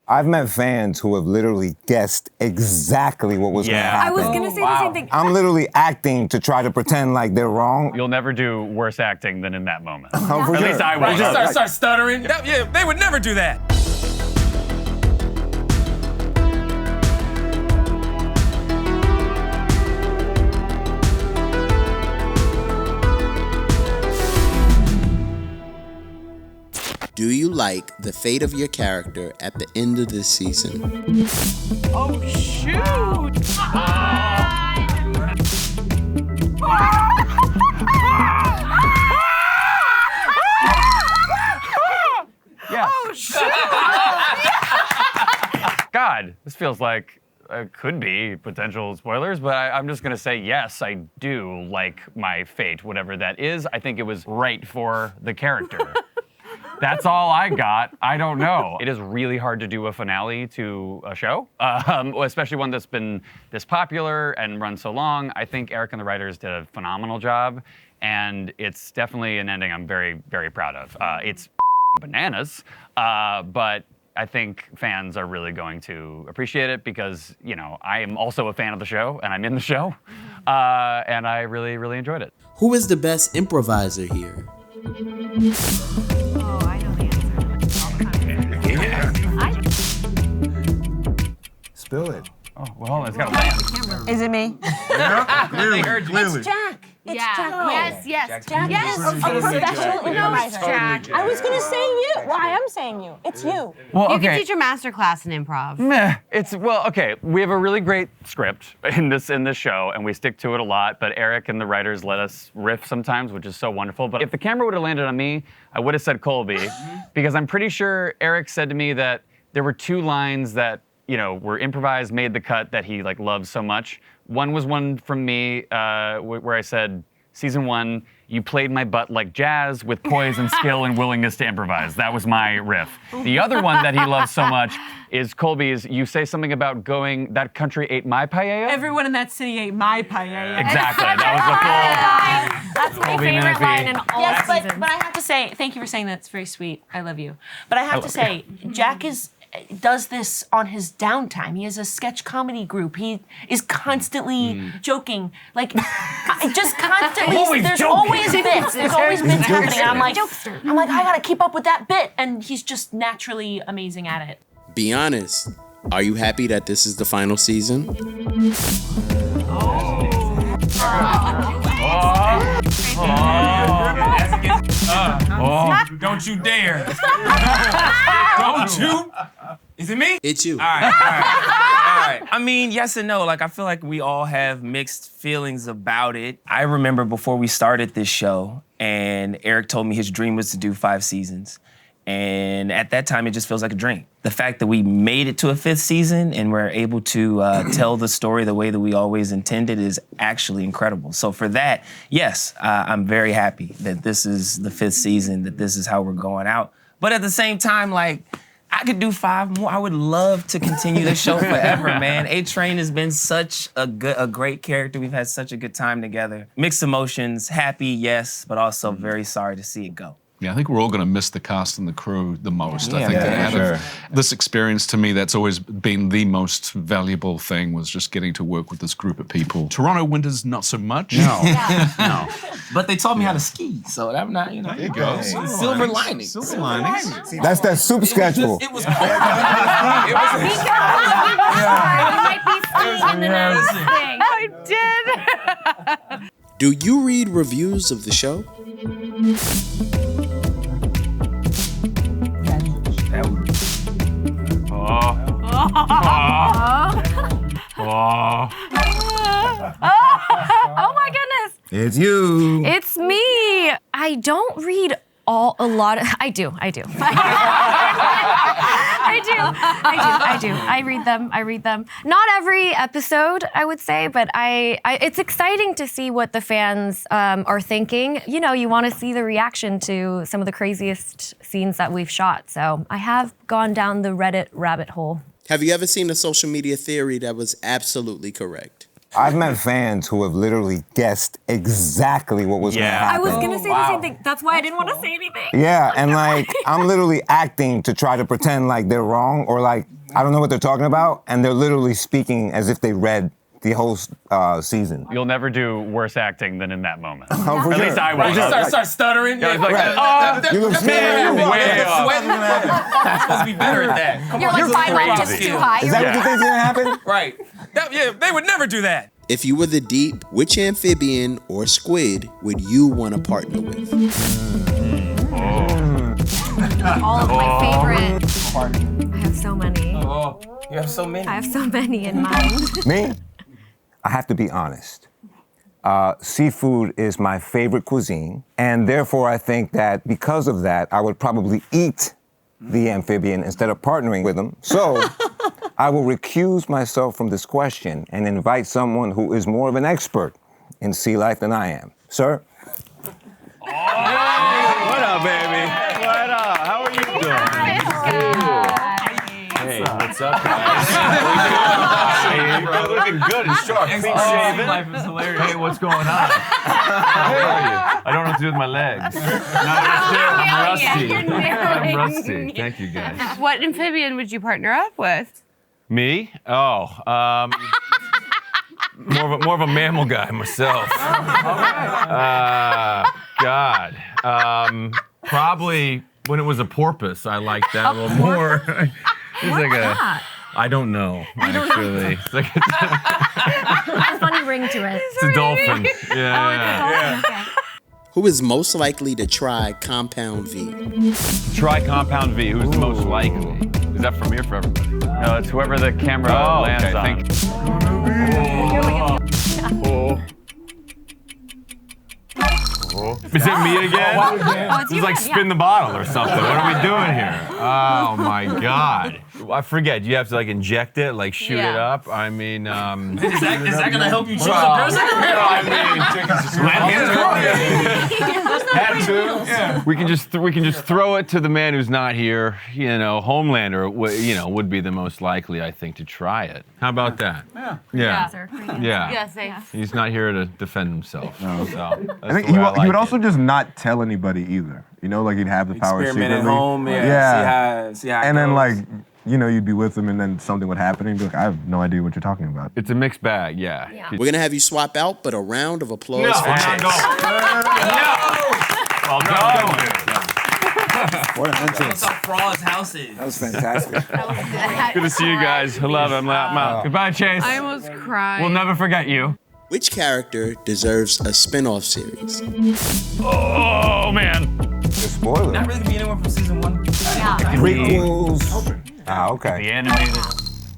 I've met fans who have literally guessed exactly what was going to happen. I was going to say the same thing. I'm literally acting to try to pretend like they're wrong. You'll never do worse acting than in that moment. Oh, At least I will. You just start stuttering. Yeah, they would never do that. Do you like the fate of your character at the end of this season? Oh, shoot! Yes. Oh, shoot! God, this feels like could be potential spoilers, but I'm just gonna say yes, I do like my fate, whatever that is. I think it was right for the character. That's all I got. I don't know. It is really hard to do a finale to a show, especially one that's been this popular and run so long. I think Eric and the writers did a phenomenal job, and it's definitely an ending I'm very, very proud of. It's bananas, but I think fans are really going to appreciate it because, you know, I am also a fan of the show, and I'm in the show, and I really, really enjoyed it. Who is the best improviser here? Oh, I know the answer. Spill it. Oh, well, it's got a land. Is it me? Yeah, clearly. It's Jack. It's Jack. Yes. Jack is a professional improviser. Jack. I was gonna say you. Well, I am saying you. It's you. Well, You can teach a master class in improv. Meh. Okay. We have a really great script in this show, and we stick to it a lot. But Eric and the writers let us riff sometimes, which is so wonderful. But if the camera would have landed on me, I would have said Colby, because I'm pretty sure Eric said to me that there were 2 lines that were improvised, made the cut that he loves so much. One was one from me where I said, season 1, you played my butt like jazz with poise and skill and willingness to improvise. That was my riff. The other one that he loves so much is Colby's, you say something about going, that country ate my paella? Everyone in that city ate my paella. Exactly, that That's my Colby favorite Minifee. line in all Yes, seasons. but I have to say, thank you for saying that. It's very sweet. I love you. But I have to say, Jack does this on his downtime. He has a sketch comedy group. He is constantly joking, just constantly. There's always bits. There's always bits happening. And I'm like, I gotta keep up with that bit, and he's just naturally amazing at it. Be honest. Are you happy that this is the final season? Don't you dare. Don't you? Is it me? It's you. All right. I mean, yes and no. I feel like we all have mixed feelings about it. I remember before we started this show, and Eric told me his dream was to do 5 seasons. And at that time, it just feels like a dream. The fact that we made it to a 5th season and we're able to tell the story the way that we always intended is actually incredible. So for that, yes, I'm very happy that this is the 5th season, that this is how we're going out. But at the same time, I could do 5 more. I would love to continue the show forever, man. A-Train has been such a great character. We've had such a good time together. Mixed emotions, happy, yes, but also very sorry to see it go. Yeah, I think we're all going to miss the cast and the crew the most. I think that out of this experience, to me, that's always been the most valuable thing, was just getting to work with this group of people. Toronto winters, not so much. No. No. But they taught me how to ski, so I'm not, There you go. Silver lining. Silver linings. That's that soup schedule. It was You might be skiing in the next thing. I did. Do you read reviews of the show? Oh my goodness. It's you. It's me. I don't read I do. I do. I read them. Not every episode, I would say, but it's exciting to see what the fans are thinking. You want to see the reaction to some of the craziest scenes that we've shot. So I have gone down the Reddit rabbit hole. Have you ever seen a social media theory that was absolutely correct? I've met fans who have literally guessed exactly what was going to happen. I was going to say the same thing. That's why I didn't want to say anything. Yeah, and I'm literally acting to try to pretend like they're wrong, or I don't know what they're talking about, and they're literally speaking as if they read the whole season. You'll never do worse acting than in that moment. Oh, for At sure. least I will. Start stuttering. Yeah, it's like, You look scared. way off. I'm supposed to be better at that. Come You're on, like 5 crazy. octaves too high. Is that what you think's gonna happen? Right. Yeah, they would never do that. If you were the deep, which amphibian or squid would you want to partner with? All of my favorite. I have so many. Oh, you have so many. I have so many in mind. Me? I have to be honest. Seafood is my favorite cuisine, and therefore I think that because of that, I would probably eat the amphibian instead of partnering with them. So I will recuse myself from this question and invite someone who is more of an expert in sea life than I am. Sir? What up, baby? What up? How are you doing? Hey, what's up, guys? Hey, you're looking good and sharp. Clean shaven. Life is hilarious. Hey, what's going on? How are you? I don't know what to do with my legs. No, I'm rusty. I'm rusty. Thank you, guys. What amphibian would you partner up with? Me? Oh, more of a mammal guy myself. God. Probably when it was a porpoise, I liked that a little more. It's like I don't know, actually. It's like It's a funny ring to it. it's a dolphin. Yeah. Okay. Who is most likely to try Compound V? Try Compound V. Who's the most likely? Is that for me or for everybody? No, it's whoever the camera lands okay, on. Is it me again? It's like spin the bottle or something. What are we doing here? Oh my God. I forget. You have to like inject it, like shoot it up. I mean, Is that gonna help you choose a person? We can just throw it to the man who's not here. You know, Homelander. Would be the most likely, I think, to try it. How about that? Yeah. Yes, they. He's not here to defend himself. So I think he would also just not tell anybody either. You know, like he'd have the power Experiment at secretly. home, yeah. See how it And then goes. like, you know, you'd be with him and then something would happen and you'd be like, I have no idea what you're talking about. It's a mixed bag. Yeah. We're gonna have you swap out, but a round of applause for Chace. Well done. What an entrance. That's how Fraw's house is. That was fantastic. Good to see you guys. I love it. I'm out. Goodbye, Chace. I almost cried. We'll never forget you. Which character deserves a spin-off series? Oh, man. The spoiler. Not really be anyone from season 1. Prequels. Ah, okay. The animated.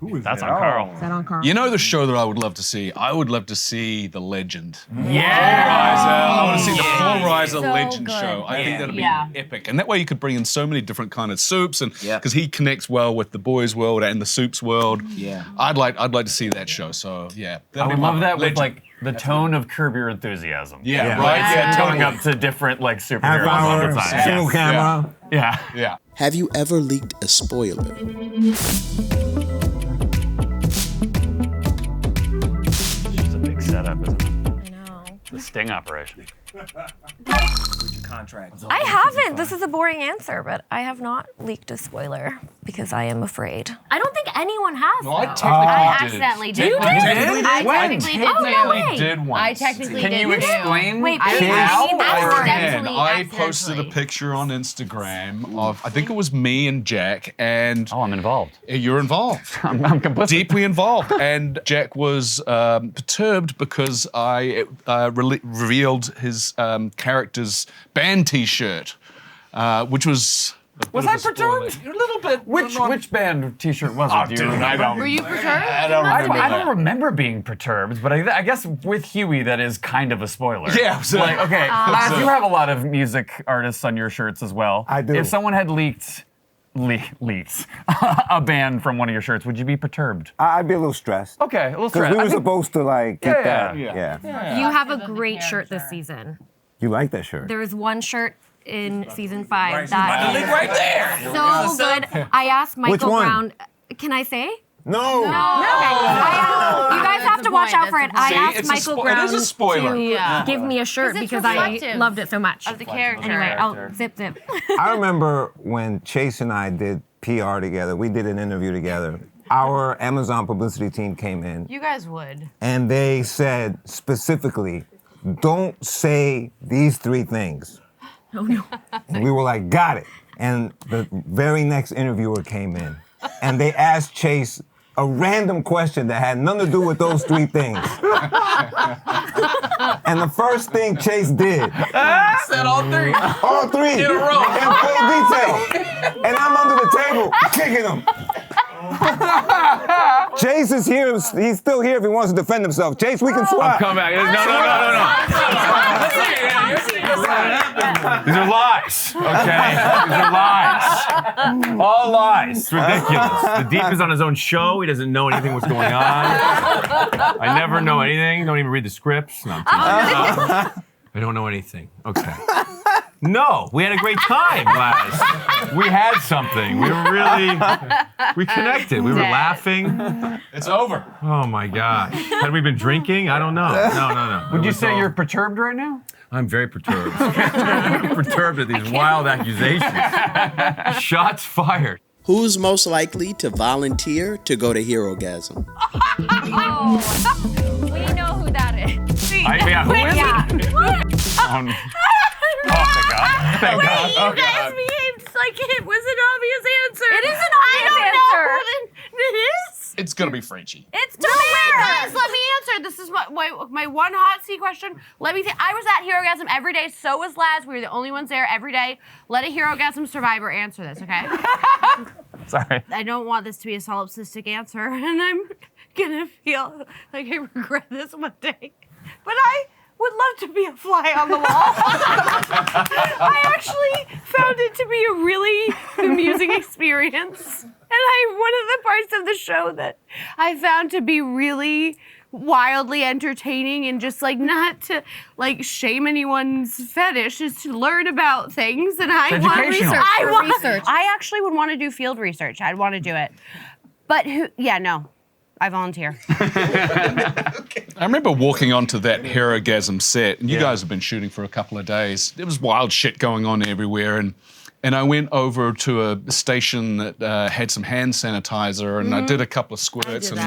Who is That's that? on Carl. Is that on Carl? You know the show that I would love to see? I would love to see The Legend. Yeah. I want to see the Paul Reiser So Legend good. show. I think that'd be Yeah. epic. And that way you could bring in so many different kind of soups, and Yeah. because he connects well with the boys' world and the soups world. Yeah. I'd like to see that show. So yeah, I would love that with Legend. like the tone of Curb Your Enthusiasm. Yeah, right. Yeah, totally. going up to different like Half superheroes all hour, the time. single Yes. camera. Yeah. Yeah. Have you ever leaked a spoiler? It's a big setup, isn't it? I know. The sting operation. Contract. I haven't. This is a boring answer, but I have not leaked a spoiler because I am afraid. I don't think anyone has. No, I though. technically I did. accidentally did. You did? I technically did. Oh, no way. Did once. I technically Can did you too. explain? Wait, I please. mean, That's accidentally. I posted a picture on Instagram of, I think it was me and Jack, and Oh, I'm involved. you're involved. I'm complicit. Deeply involved. And Jack was perturbed because I revealed his character's band T-shirt, which was. Was I perturbed? A little bit. Which band T-shirt was it? Do you dude, I don't. Were you perturbed? I don't remember I don't that. remember being perturbed, but I guess with Huey, that is kind of a spoiler. Yeah, so- Like, okay, Laz, you have a lot of music artists on your shirts as well. I do. If someone had leaked a band from one of your shirts, would you be perturbed? I'd be a little stressed. Okay, a little Because stressed. we were supposed to like get Yeah, that. yeah. Yeah. You have a great shirt this season. You like that shirt? There is one shirt in season 5 Link that right there. is so good. I asked Michael one? Brown. Can I say? No. You guys have to watch out for it. I See, asked it's a Michael spo- it Brown is a spoiler. to give me a shirt it's because I reflective loved it so much. Of the character. Anyway, I'll zip. I remember when Chace and I did PR together. We did an interview together. Our Amazon publicity team came in. You guys would. And they said specifically, don't say these 3 things. Oh no. And we were like, got it. And the very next interviewer came in. And they asked Chace a random question that had nothing to do with those 3 things. And the first thing Chace did. Said all 3. All 3. In a row. In full detail. And I'm under the table kicking him. Chace is here. He's still here if he wants to defend himself. Chace, we can swap. Come back. No. These are lies, okay? These are lies. All lies. It's ridiculous. The Deep is on his own show. He doesn't know anything what's going on. I never know anything. Don't even read the scripts. No, I don't know anything. Okay. No, we had a great time, Laz. We had something. We connected. We were laughing. It's over. Oh my gosh. Had we been drinking? I don't know. No. Would you say you're perturbed right now? I'm very perturbed. Perturbed at these wild accusations. Shots fired. Who's most likely to volunteer to go to Herogasm? Oh, we know who that is. Who is it? Thank God. You guys behaved like it was an obvious answer. It is an obvious answer. It is? It's gonna be Frenchie. It's totally guys, let me answer. This is my one hot seat question. Let me think. I was at Herogasm every day. So was Laz. We were the only ones there every day. Let a Herogasm survivor answer this, okay? Sorry. I don't want this to be a solipsistic answer, and I'm gonna feel like I regret this one day. But I would love to be a fly on the wall. I actually found it to be a really amusing experience. And one of the parts of the show that I found to be really wildly entertaining and just like not to like shame anyone's fetish is to learn about things. And I want research. I actually would want to do field research. I'd want to do it. But I volunteer. I remember walking onto that Herogasm set, and you guys have been shooting for a couple of days. There was wild shit going on everywhere, and I went over to a station that had some hand sanitizer, and I did a couple of squirts, and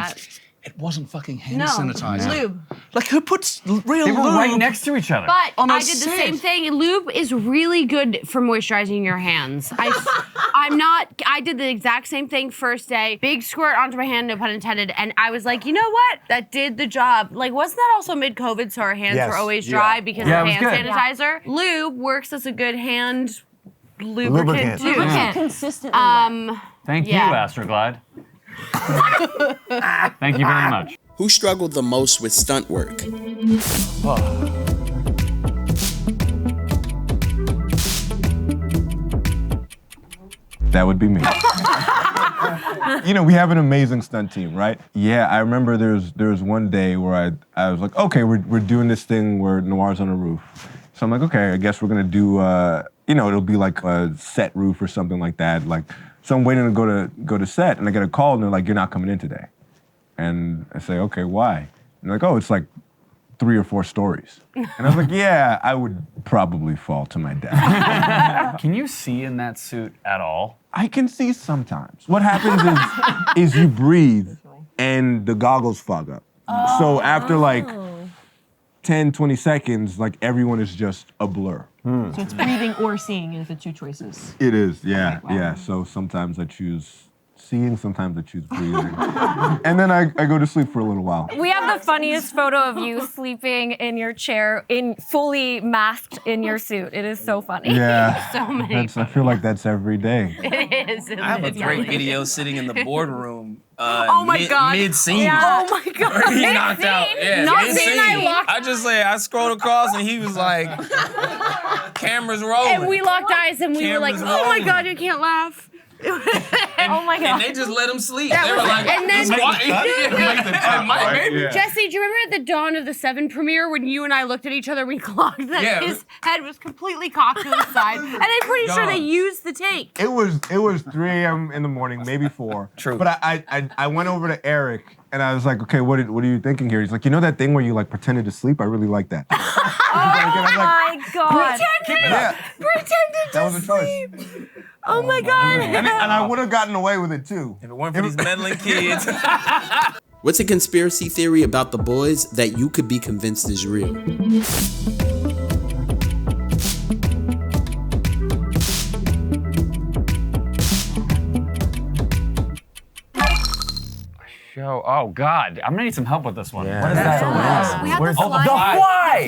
it wasn't fucking hand sanitizer. Lube. Like, who puts real They were lube right next to each other. But on a I did the set? same thing. Lube is really good for moisturizing your hands. I did the exact same thing first day. Big squirt onto my hand, no pun intended. And I was like, you know what? That did the job. Like, wasn't that also mid-COVID, so our hands were always dry because of hand sanitizer? Yeah. Lube works as a good hand lubricant too. Consistently. Thank you, Astroglide. Thank you very much. Who struggled the most with stunt work? That would be me. You know, we have an amazing stunt team, right? Yeah, I remember there was one day where I was like, okay, we're doing this thing where Noir's on a roof. So I'm like, okay, I guess we're gonna do, it'll be like a set roof or something like that. Like, so I'm waiting to go to set, and I get a call, and they're like, you're not coming in today. And I say, okay, why? And they're like, oh, it's like 3 or 4 stories. And I was like, yeah, I would probably fall to my death. Can you see in that suit at all? I can see sometimes. What happens is you breathe and the goggles fog up. So after like 10, 20 seconds, like everyone is just a blur. So it's breathing or seeing is the 2 choices. It is, yeah, yeah. So sometimes I choose seeing, sometimes I choose breathing. And then I go to sleep for a little while. We have the funniest photo of you sleeping in your chair, fully masked in your suit. It is so funny. Yeah, So many. I feel like that's every day. It is. I have a great video sitting in the boardroom. Oh my God. Mid-scene. Yeah. Oh my God. Where he knocked out. Yeah, Not mid-scene. saying I just say I scrolled across and he was like, cameras rolling. And we locked eyes and we were like, Cameras oh my rolling. God, you can't laugh. Oh my God. And they just let him sleep. That They were was- like, and then- maybe. Jesse, do you remember at the dawn of the 7 premiere when you and I looked at each other, we clocked that Yeah. his head was completely cocked to the side, and I'm pretty sure they used the take. It was 3 a.m. in the morning, maybe 4. True. But I went over to Eric And I was like, okay, what are you thinking here? He's like, you know that thing where you like pretended to sleep? I really like that. my God. Pretended that was a choice. Oh my God. And I would have gotten away with it too. If it weren't for these meddling kids. What's a conspiracy theory about The Boys that you could be convinced is real? Show. Oh God, I'm gonna need some help with this one. Yeah. What is that? We had Where's the the fly. fly?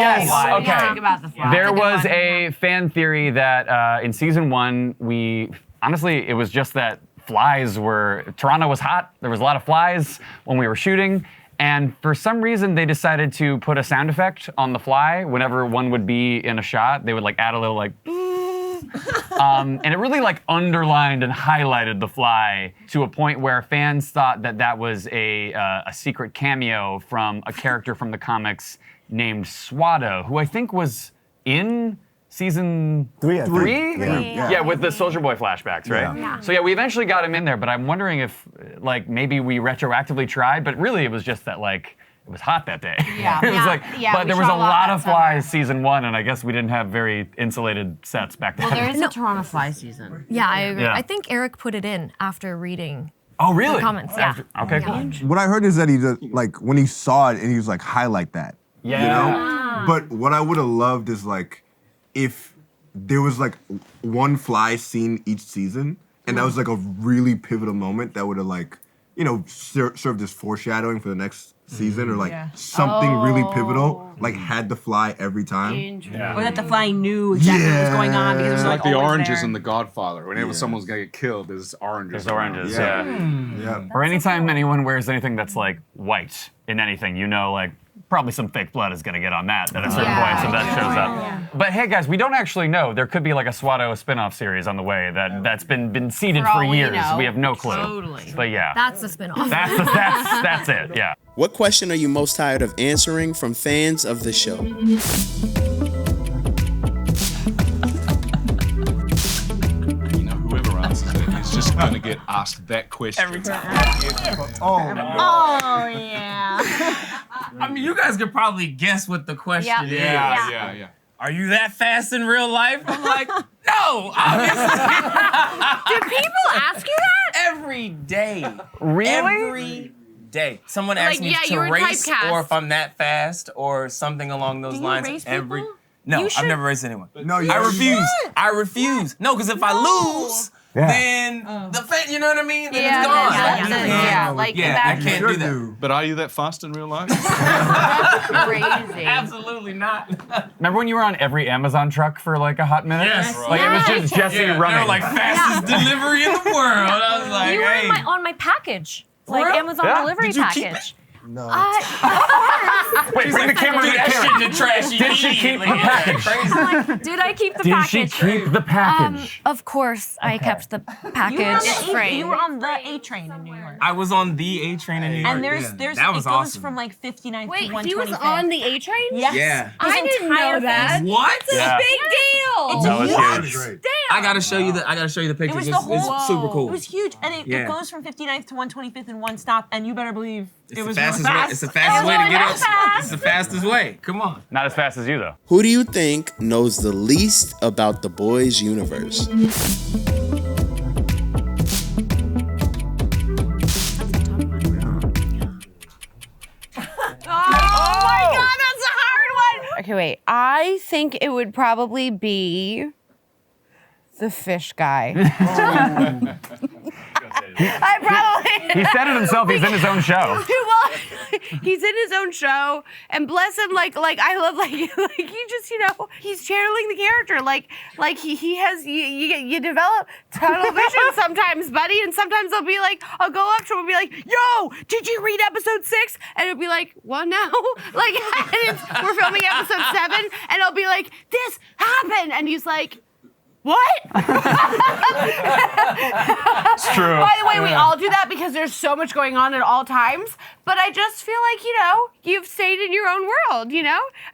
Yes. Yeah, Okay. think about the fly. There That's a good was one. a fan theory that in season 1 it was just that Toronto was hot. There was a lot of flies when we were shooting. And for some reason, they decided to put a sound effect on the fly whenever one would be in a shot. They would like add a little like, and it really like underlined and highlighted the fly to a point where fans thought that that was a secret cameo from a character from the comics named Swado, who I think was in season 3. Yeah, with the Soldier Boy flashbacks, right? Yeah. So yeah, we eventually got him in there, but I'm wondering if like maybe we retroactively tried, but really it was just that like it was hot that day. Yeah. It was like, Yeah, but we there was a shot a lot lot that of flies season 1, and I guess we didn't have very insulated sets back then. Well, there is a Toronto fly season. Yeah, I agree. Yeah. I think Eric put it in after reading Oh really? the comments. Yeah. Okay, Yeah. cool. What I heard is that he just, like, when he saw it and he was like, highlight that. Yeah. You know? But what I would have loved is like, if there was like one fly scene each season, and that was like a really pivotal moment that would have like, you know, served as foreshadowing for the next season, or like something really pivotal, like had the fly every time. Or that the fly knew exactly what was going on because it was Like like the always oranges there. in The Godfather. Whenever someone's gonna get killed, there's oranges. There's oranges, Yeah. yeah. Yeah. Or anytime anyone wears anything that's like white in anything, you know, like probably some fake blood is gonna get on that at a certain point, so that shows up. But hey guys, we don't actually know. There could be like a Swado spin-off series on the way that's been seeded For all for we years. know. We have no clue. Totally. But yeah. That's the spin-off. That's it, yeah. What question are you most tired of answering from fans of the show? You know, whoever answers it is just gonna get asked that question Every time. Oh, Oh, yeah. I mean, you guys could probably guess what the question is. Yeah. Are you that fast in real life? I'm like, no, obviously. Do people ask you that? Every day. Really? Every day. Someone asks Like, me yeah, to you were race, typecast. or if I'm that fast, or something along those Do you lines. race Every people? No, You I've should. never raced anyone. No, you I refuse. I refuse. No, because if I lose, Yeah. then the fan, you know what I mean? Then Yeah, it's gone. yeah, Like, yeah, you yeah, can't- yeah, like yeah, that- I can't do that. But are you that fast in real life? Crazy. Absolutely not. Remember when you were on every Amazon truck for like a hot minute? Yes. Like it was just Jesse Yeah, running. they were like fastest delivery in the world. I was like, You were hey. on my package. Like real? Amazon Yeah. delivery Did you keep package. no. Wait, bring the camera to Threw that Karen. shit in the trash. Did she keep the package? Did I keep the Did package? she keep the package? Of course, I kept the You were on package. the you were on the A train in New York. I was on the A train in New York. And there's that it was goes awesome. from like 59th Wait, to 125th. he was on the A train? Yes. Yeah. I didn't know that. What? Yeah. Big deal. That was huge. I gotta show you the It pictures. was It's, the whole. it's super cool. It was huge, and it Yeah. goes from 59th to 125th in one stop, and you better believe It's it the was fastest really way. fast. It's the fastest way to really get up. fast. It's the fastest way. Come on. Not as fast as you though. Who do you think knows the least about the boys' universe? Oh my God, that's a hard one. Okay, wait. I think it would probably be the fish guy. I probably. He said it himself. He's in his own show. Well, he's in his own show, and bless him, like I love, like he just, you know, he's channeling the character, like he has, you develop tunnel vision sometimes, buddy, and sometimes I'll go up to him and be like, yo, did you read episode 6? And it'll be like, well, no, like, and we're filming episode 7, and I'll be like, this happened, and he's like, What? It's true. By the way, we all do that because there's so much going on at all times. But I just feel like, you've stayed in your own world,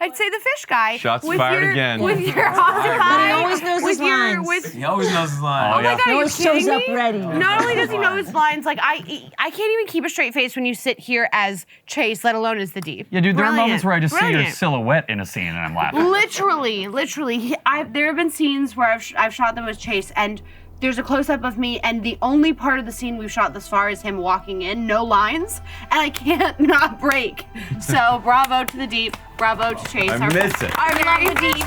I'd say the fish guy. Shots fired again. With your octopi. He always knows his lines. He always knows his line. Oh my God, He are you always kidding shows up me? ready. Not only does he know his lines, like I can't even keep a straight face when you sit here as Chace, let alone as the Deep. Yeah, dude, there are moments where I just see your Brilliant. silhouette in a scene and I'm laughing. Literally. There have been scenes where I've shot them as Chace, and there's a close-up of me, and the only part of the scene we've shot thus far is him walking in, no lines, and I can't not break. So bravo to the Deep, bravo to Chace. I miss it. Our very Deep.